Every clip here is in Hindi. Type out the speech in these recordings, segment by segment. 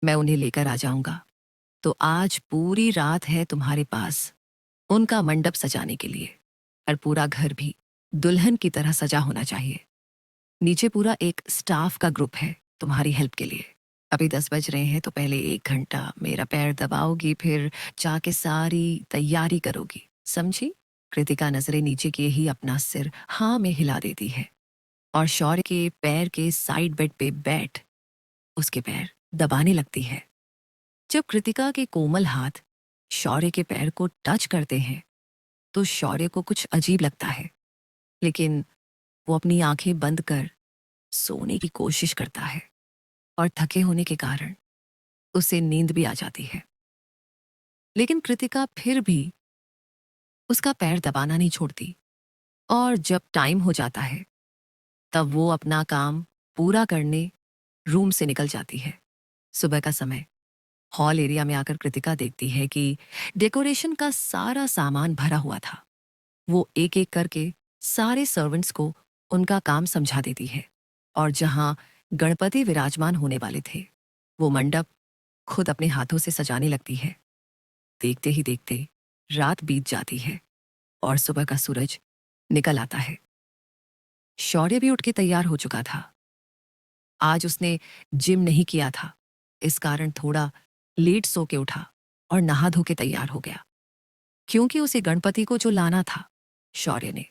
मैं उन्हें लेकर आ जाऊंगा। तो आज पूरी रात है तुम्हारे पास उनका मंडप सजाने के लिए। और पूरा घर भी दुल्हन की तरह सजा होना चाहिए। नीचे पूरा एक स्टाफ का ग्रुप है तुम्हारी हेल्प के लिए। अभी 10 बज रहे हैं, तो पहले 1 घंटा मेरा पैर दबाओगी, फिर जाके सारी तैयारी करोगी, समझी? कृतिका नजरें नीचे किए ही अपना सिर हाँ में हिला देती है और शौर्य के पैर के साइड बेड पे बैठ उसके पैर दबाने लगती है। जब कृतिका के कोमल हाथ शौर्य के पैर को टच करते हैं तो शौर्य को कुछ अजीब लगता है, लेकिन वो अपनी आंखें बंद कर सोने की कोशिश करता है और थके होने के कारण उसे नींद भी आ जाती है। लेकिन कृतिका फिर भी उसका पैर दबाना नहीं छोड़ती और जब टाइम हो जाता है तब वो अपना काम पूरा करने रूम से निकल जाती है। सुबह का समय हॉल एरिया में आकर कृतिका देखती है कि डेकोरेशन का सारा सामान भरा हुआ था। वो एक एक करके सारे सर्वेंट्स को उनका काम समझा देती है और जहां गणपति विराजमान होने वाले थे वो मंडप खुद अपने हाथों से सजाने लगती है। देखते ही देखते रात बीत जाती है और सुबह का सूरज निकल आता है। शौर्य भी उठ के तैयार हो चुका था। आज उसने जिम नहीं किया था, इस कारण थोड़ा लेट सो के उठा और नहा धो के तैयार हो गया, क्योंकि उसे गणपति को जो लाना था शौर्य ने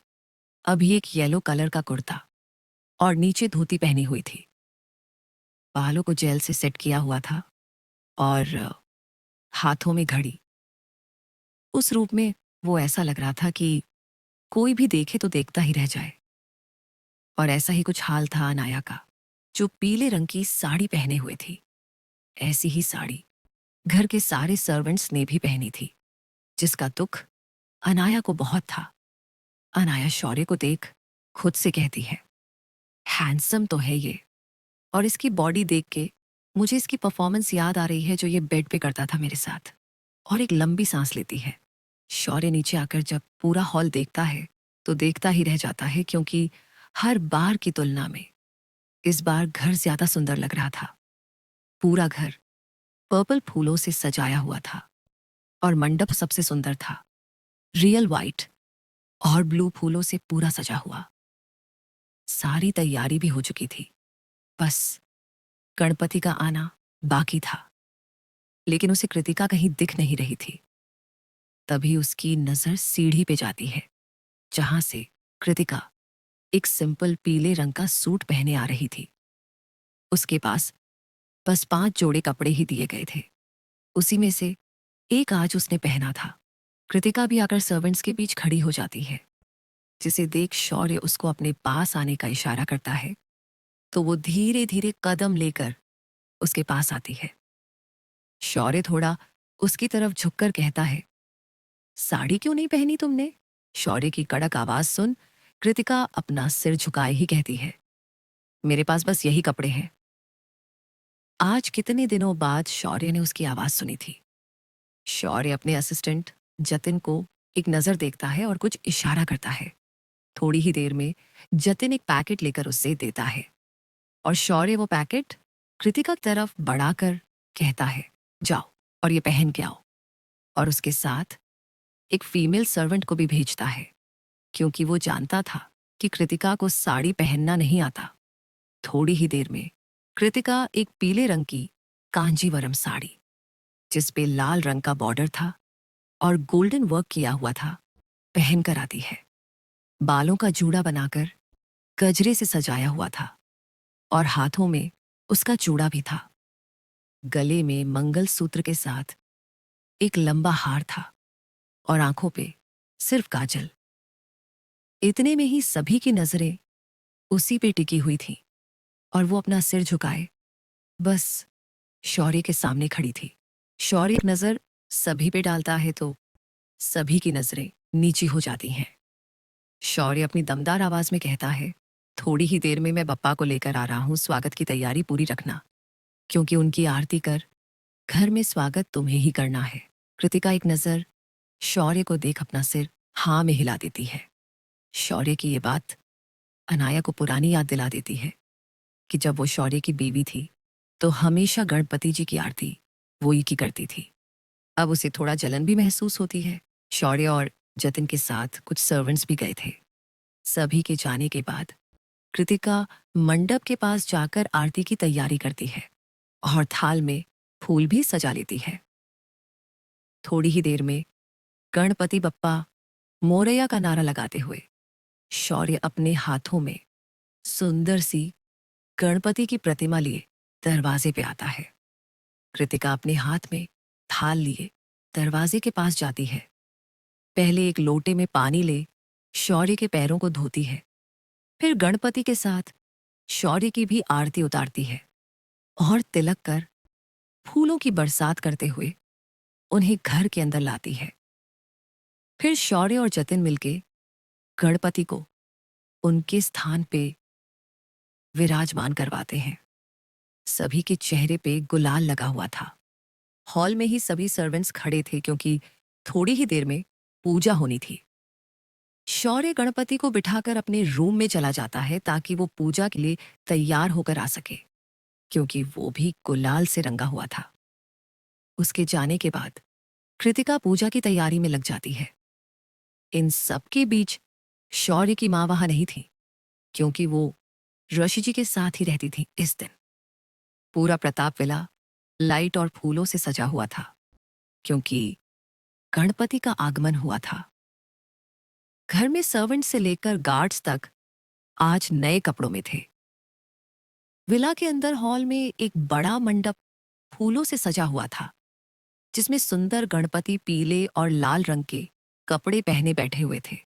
अभी एक येलो कलर का कुर्ता और नीचे धोती पहनी हुई थी। बालों को जेल से सेट किया हुआ था और हाथों में घड़ी। उस रूप में वो ऐसा लग रहा था कि कोई भी देखे तो देखता ही रह जाए। और ऐसा ही कुछ हाल था अनाया का, जो पीले रंग की साड़ी पहने हुए थी। ऐसी ही साड़ी घर के सारे सर्वेंट्स ने भी पहनी थी, जिसका दुख अनाया को बहुत था। अनाया शौर्य को देख खुद से कहती है, हैंडसम तो है ये, और इसकी बॉडी देख के मुझे इसकी परफॉर्मेंस याद आ रही है जो ये बेड पे करता था मेरे साथ। और एक लंबी सांस लेती है। शौर्य नीचे आकर जब पूरा हॉल देखता है तो देखता ही रह जाता है, क्योंकि हर बार की तुलना में इस बार घर ज्यादा सुंदर लग रहा था। पूरा घर पर्पल फूलों से सजाया हुआ था और मंडप सबसे सुंदर था, रियल वाइट और ब्लू फूलों से पूरा सजा हुआ। सारी तैयारी भी हो चुकी थी, बस गणपति का आना बाकी था। लेकिन उसे कृतिका कहीं दिख नहीं रही थी। तभी उसकी नजर सीढ़ी पे जाती है, जहां से कृतिका एक सिंपल पीले रंग का सूट पहने आ रही थी। उसके पास बस 5 जोड़े कपड़े ही दिए गए थे। उसी में से एक आज उसने पहना था। कृतिका भी आकर सर्वेंट्स के बीच खड़ी हो जाती है, जिसे देख शौर्य उसको अपने पास आने का इशारा करता है, तो वो धीरे धीरे कदम लेकर उसके पास आती है। शौर्य थोड़ा उसकी तरफ झुककर कहता है, साड़ी क्यों नहीं पहनी तुमने? शौर्य की कड़क आवाज सुन कृतिका अपना सिर झुकाए ही कहती है, मेरे पास बस यही कपड़े हैं। आज कितने दिनों बाद शौर्य ने उसकी आवाज सुनी थी। शौर्य अपने असिस्टेंट जतिन को एक नजर देखता है और कुछ इशारा करता है। थोड़ी ही देर में जतिन एक पैकेट लेकर उसे देता है और शौर्य वो पैकेट कृतिका की तरफ बढ़ाकर कहता है, जाओ और ये पहन के आओ। और उसके साथ एक फीमेल सर्वेंट को भी भेजता है, क्योंकि वो जानता था कि कृतिका को साड़ी पहनना नहीं आता। थोड़ी ही देर में कृतिका एक पीले रंग की कांजीवरम साड़ी, जिस पे लाल रंग का बॉर्डर था और गोल्डन वर्क किया हुआ था, पहन कर आती है। बालों का जूड़ा बनाकर गजरे से सजाया हुआ था और हाथों में उसका चूड़ा भी था। गले में मंगलसूत्र के साथ एक लंबा हार था और आंखों पे सिर्फ काजल। इतने में ही सभी की नजरें उसी पे टिकी हुई थी और वो अपना सिर झुकाए बस शौर्य के सामने खड़ी थी। शौर्य एक नजर सभी पे डालता है तो सभी की नजरें नीची हो जाती हैं। शौर्य अपनी दमदार आवाज में कहता है, थोड़ी ही देर में मैं बप्पा को लेकर आ रहा हूं, स्वागत की तैयारी पूरी रखना, क्योंकि उनकी आरती कर घर में स्वागत तुम्हें ही करना है। कृतिका एक नजर शौर्य को देख अपना सिर हाँ में हिला देती है। शौर्य की ये बात अनाया को पुरानी याद दिला देती है कि जब वो शौर्य की बीवी थी तो हमेशा गणपति जी की आरती वो ही की करती थी। अब उसे थोड़ा जलन भी महसूस होती है। शौर्य और जतिन के साथ कुछ सर्वेंट्स भी गए थे। सभी के जाने के बाद कृतिका मंडप के पास जाकर आरती की तैयारी करती है और थाल में फूल भी सजा लेती है। थोड़ी ही देर में गणपति बप्पा मोरैया का नारा लगाते हुए शौर्य अपने हाथों में सुंदर सी गणपति की प्रतिमा लिए दरवाजे पे आता है। कृतिका अपने हाथ में थाल लिए दरवाजे के पास जाती है। पहले एक लोटे में पानी ले शौर्य के पैरों को धोती है। फिर गणपति के साथ शौर्य की भी आरती उतारती है और तिलक कर फूलों की बरसात करते हुए उन्हें घर के अंदर लाती है। फिर शौर्य और जतिन मिलके गणपति को उनके स्थान पे विराजमान करवाते हैं। सभी के चेहरे पे गुलाल लगा हुआ था। हॉल में ही सभी सर्वेंट्स खड़े थे क्योंकि थोड़ी ही देर में पूजा होनी थी। शौर्य गणपति को बिठाकर अपने रूम में चला जाता है ताकि वो पूजा के लिए तैयार होकर आ सके, क्योंकि वो भी गुलाल से रंगा हुआ था। उसके जाने के बाद कृतिका पूजा की तैयारी में लग जाती है। इन सब के बीच शौर्य की मां वहां नहीं थी, क्योंकि वो ऋषि जी के साथ ही रहती थी। इस दिन पूरा प्रताप विला लाइट और फूलों से सजा हुआ था, क्योंकि गणपति का आगमन हुआ था। घर में सर्वेंट से लेकर गार्ड्स तक आज नए कपड़ों में थे। विला के अंदर हॉल में एक बड़ा मंडप फूलों से सजा हुआ था, जिसमें सुंदर गणपति पीले और लाल रंग के कपड़े पहने बैठे हुए थे।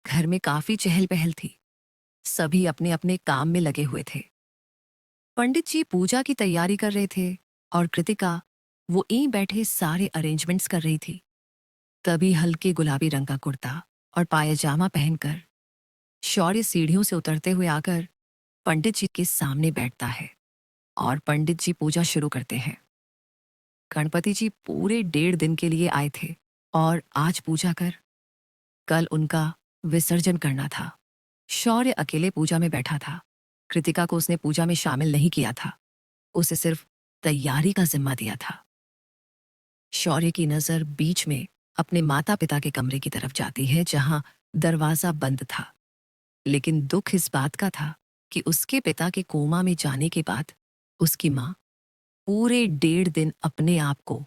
घर में काफी चहल पहल थी। सभी अपने अपने काम में लगे हुए थे। पंडित जी पूजा की तैयारी कर रहे थे और कृतिका वो यहीं बैठे सारे अरेंजमेंट्स कर रही थी। तभी हल्के गुलाबी रंग का कुर्ता और पायजामा पहनकर शौर्य सीढ़ियों से उतरते हुए आकर पंडित जी के सामने बैठता है और पंडित जी पूजा शुरू करते हैं। गणपति जी पूरे 1.5 दिन के लिए आए थे और आज पूजा कर कल उनका विसर्जन करना था। शौर्य अकेले पूजा में बैठा था। कृतिका को उसने पूजा में शामिल नहीं किया था। उसे सिर्फ तैयारी का जिम्मा दिया था। शौर्य की नजर बीच में अपने माता पिता के कमरे की तरफ जाती है, जहां दरवाजा बंद था। लेकिन दुख इस बात का था कि उसके पिता के कोमा में जाने के बाद उसकी मां पूरे 1.5 दिन अपने आप को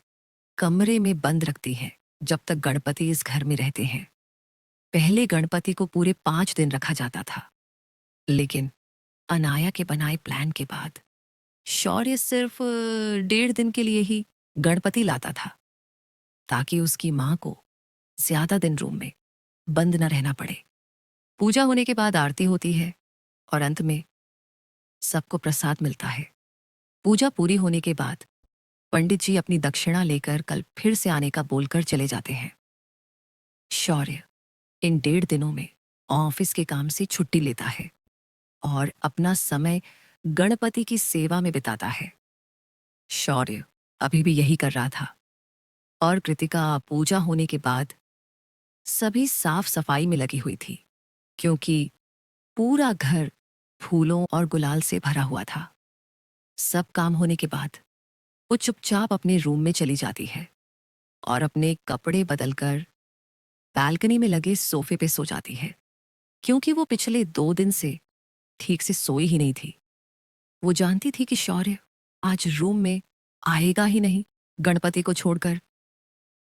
कमरे में बंद रखती है, जब तक गणपति इस घर में रहते हैं। पहले गणपति को पूरे 5 दिन रखा जाता था, लेकिन अनाया के बनाए प्लान के बाद शौर्य सिर्फ 1.5 दिन के लिए ही गणपति लाता था, ताकि उसकी मां को ज्यादा दिन रूम में बंद न रहना पड़े। पूजा होने के बाद आरती होती है और अंत में सबको प्रसाद मिलता है। पूजा पूरी होने के बाद पंडित जी अपनी दक्षिणा लेकर कल फिर से आने का बोलकर चले जाते हैं। शौर्य इन 1.5 दिनों में ऑफिस के काम से छुट्टी लेता है और अपना समय गणपति की सेवा में बिताता है। शौर्य अभी भी यही कर रहा था और कृतिका पूजा होने के बाद सभी साफ सफाई में लगी हुई थी, क्योंकि पूरा घर फूलों और गुलाल से भरा हुआ था। सब काम होने के बाद वो चुपचाप अपने रूम में चली जाती है और अपने कपड़े बदलकर बालकनी में लगे सोफे पे सो जाती है, क्योंकि वो पिछले 2 दिन से ठीक से सोई ही नहीं थी। वो जानती थी कि शौर्य आज रूम में आएगा ही नहीं गणपति को छोड़कर।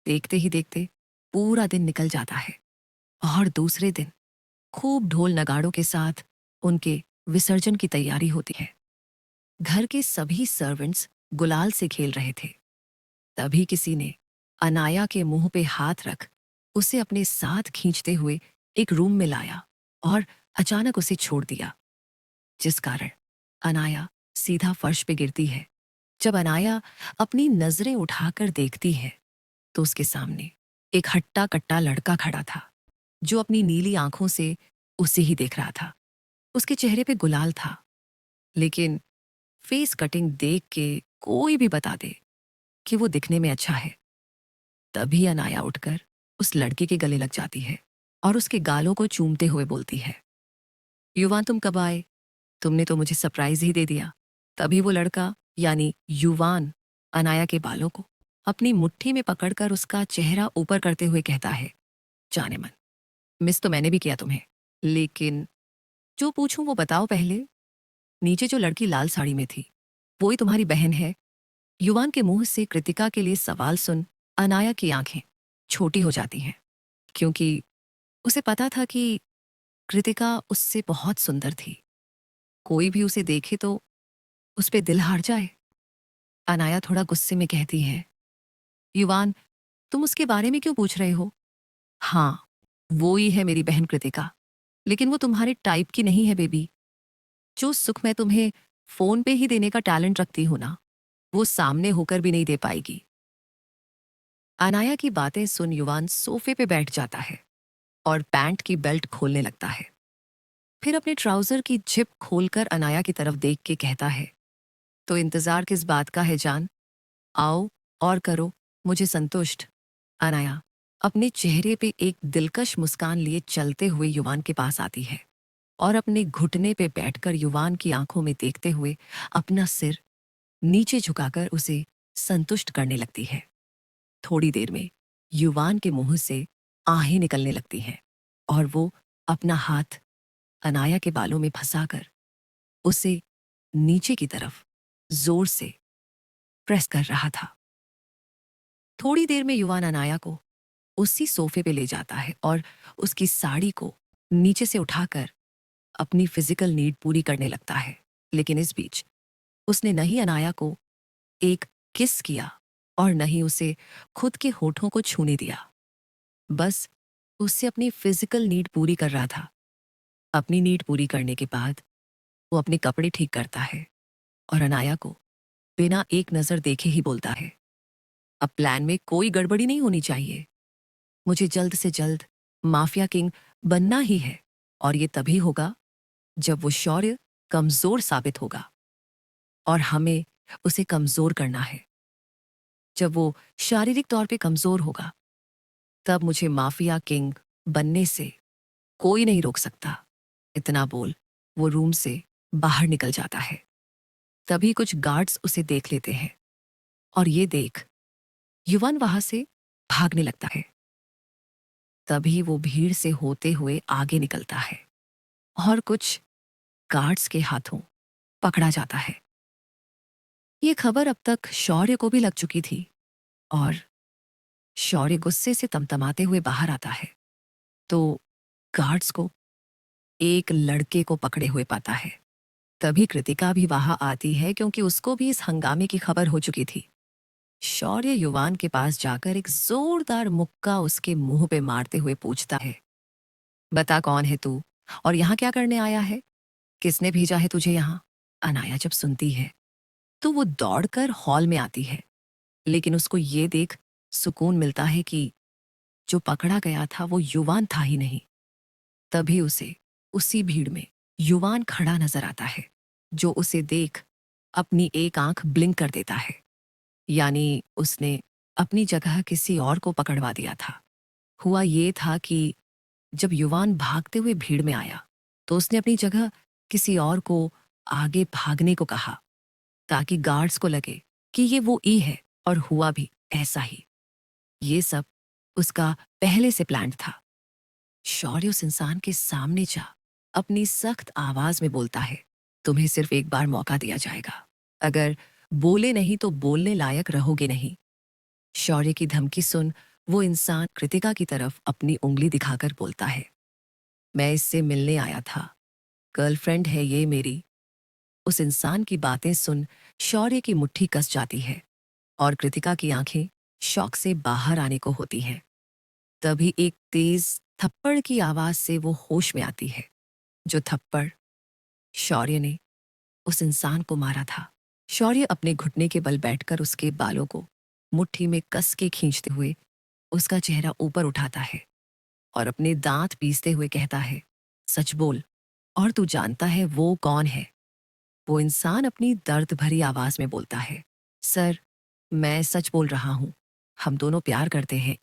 देखते ही देखते पूरा दिन निकल जाता है और दूसरे दिन खूब ढोल नगाड़ों के साथ उनके विसर्जन की तैयारी होती है। घर के सभी सर्वेंट्स गुलाल से खेल रहे थे। तभी किसी ने अनाया के मुंह पे हाथ रख उसे अपने साथ खींचते हुए एक रूम में लाया और अचानक उसे छोड़ दिया, जिस कारण अनाया सीधा फर्श पे गिरती है। जब अनाया अपनी नजरें उठाकर देखती है तो उसके सामने एक हट्टा कट्टा लड़का खड़ा था, जो अपनी नीली आंखों से उसे ही देख रहा था। उसके चेहरे पे गुलाल था, लेकिन फेस कटिंग देख के कोई भी बता दे कि वो दिखने में अच्छा है। तभी अनाया उठकर उस लड़के के गले लग जाती है और उसके गालों को चूमते हुए बोलती है, युवा तुम कब आए? तुमने तो मुझे सरप्राइज ही दे दिया। तभी वो लड़का यानी युवान अनाया के बालों को अपनी मुट्ठी में पकड़कर उसका चेहरा ऊपर करते हुए कहता है, जाने मन, मिस तो मैंने भी किया तुम्हें, लेकिन जो पूछूं वो बताओ पहले। नीचे जो लड़की लाल साड़ी में थी, वो ही तुम्हारी बहन है? युवान के मुंह से कृतिका के लिए सवाल सुन अनाया की आंखें छोटी हो जाती हैं, क्योंकि उसे पता था कि कृतिका उससे बहुत सुंदर थी। कोई भी उसे देखे तो उस पे दिल हार जाए। अनाया थोड़ा गुस्से में कहती है, युवान, तुम उसके बारे में क्यों पूछ रहे हो? हाँ, वो ही है मेरी बहन कृतिका, लेकिन वो तुम्हारे टाइप की नहीं है बेबी। जो सुख मैं तुम्हें फोन पे ही देने का टैलेंट रखती हूं ना, वो सामने होकर भी नहीं दे पाएगी। अनाया की बातें सुन युवान सोफे पे बैठ जाता है और पैंट की बेल्ट खोलने लगता है। फिर अपने ट्राउजर की जिप खोलकर अनाया की तरफ देख के कहता है, तो इंतजार किस बात का है जान? आओ और करो मुझे संतुष्ट। अनाया अपने चेहरे पे एक दिलकश मुस्कान लिए चलते हुए युवान के पास आती है और अपने घुटने पे बैठकर युवान की आंखों में देखते हुए अपना सिर नीचे झुकाकर उसे संतुष्ट करने लगती है। थोड़ी देर में युवान के मुंह से आहें निकलने लगती हैं और वो अपना हाथ अनाया के बालों में फंसाकर उसे नीचे की तरफ जोर से प्रेस कर रहा था। थोड़ी देर में युवान अनाया को उसी सोफे पे ले जाता है और उसकी साड़ी को नीचे से उठाकर अपनी फिजिकल नीड पूरी करने लगता है। लेकिन इस बीच उसने न ही अनाया को एक किस किया और न ही उसे खुद के होठों को छूने दिया। बस उससे अपनी फिजिकल नीड पूरी कर रहा था। अपनी नीड पूरी करने के बाद वो अपने कपड़े ठीक करता है और अनाया को बिना एक नजर देखे ही बोलता है, अब प्लान में कोई गड़बड़ी नहीं होनी चाहिए। मुझे जल्द से जल्द माफिया किंग बनना ही है और ये तभी होगा जब वो शौर्य कमजोर साबित होगा और हमें उसे कमजोर करना है। जब वो शारीरिक तौर पे कमजोर होगा, तब मुझे माफिया किंग बनने से कोई नहीं रोक सकता। इतना बोल वो रूम से बाहर निकल जाता है। तभी कुछ गार्ड्स उसे देख लेते हैं और ये देख युवन वहां से भागने लगता है। तभी वो भीड़ से होते हुए आगे निकलता है और कुछ गार्ड्स के हाथों पकड़ा जाता है। ये खबर अब तक शौर्य को भी लग चुकी थी और शौर्य गुस्से से तमतमाते हुए बाहर आता है तो गार्ड्स को एक लड़के को पकड़े हुए पाता है। तभी कृतिका भी वहां आती है क्योंकि उसको भी इस हंगामे की खबर हो चुकी थी। शौर्य युवान के पास जाकर एक जोरदार मुक्का उसके मुंह पे मारते हुए पूछता है, बता कौन है तू और यहाँ क्या करने आया है? किसने भेजा है तुझे यहाँ? अनाया जब सुनती है तो वो दौड़कर हॉल में आती है, लेकिन उसको ये देख सुकून मिलता है कि जो पकड़ा गया था वो युवान था ही नहीं। तभी उसे उसी भीड़ में युवान खड़ा नजर आता है, जो उसे देख अपनी एक आंख ब्लिंक कर देता है, यानी उसने अपनी जगह किसी और को पकड़वा दिया था। हुआ ये था कि जब युवान भागते हुए भीड़ में आया तो उसने अपनी जगह किसी और को आगे भागने को कहा ताकि गार्ड्स को लगे कि ये वो ई है, और हुआ भी ऐसा ही। ये सब उसका पहले से प्लान था। शौर्य उस इंसान के सामने जा अपनी सख्त आवाज में बोलता है, तुम्हें सिर्फ एक बार मौका दिया जाएगा, अगर बोले नहीं तो बोलने लायक रहोगे नहीं। शौर्य की धमकी सुन वो इंसान कृतिका की तरफ अपनी उंगली दिखाकर बोलता है, मैं इससे मिलने आया था, गर्लफ्रेंड है ये मेरी। उस इंसान की बातें सुन शौर्य की मुट्ठी कस जाती है और कृतिका की आंखें शौक से बाहर आने को होती हैं। तभी एक तेज थप्पड़ की आवाज से वो होश में आती है, जो थप्पड़ शौर्य ने उस इंसान को मारा था। शौर्य अपने घुटने के बल बैठकर उसके बालों को मुट्ठी में कस के खींचते हुए उसका चेहरा ऊपर उठाता है और अपने दांत पीसते हुए कहता है, सच बोल, और तू जानता है वो कौन है? वो इंसान अपनी दर्द भरी आवाज में बोलता है, सर, मैं सच बोल रहा हूं, हम दोनों प्यार करते हैं,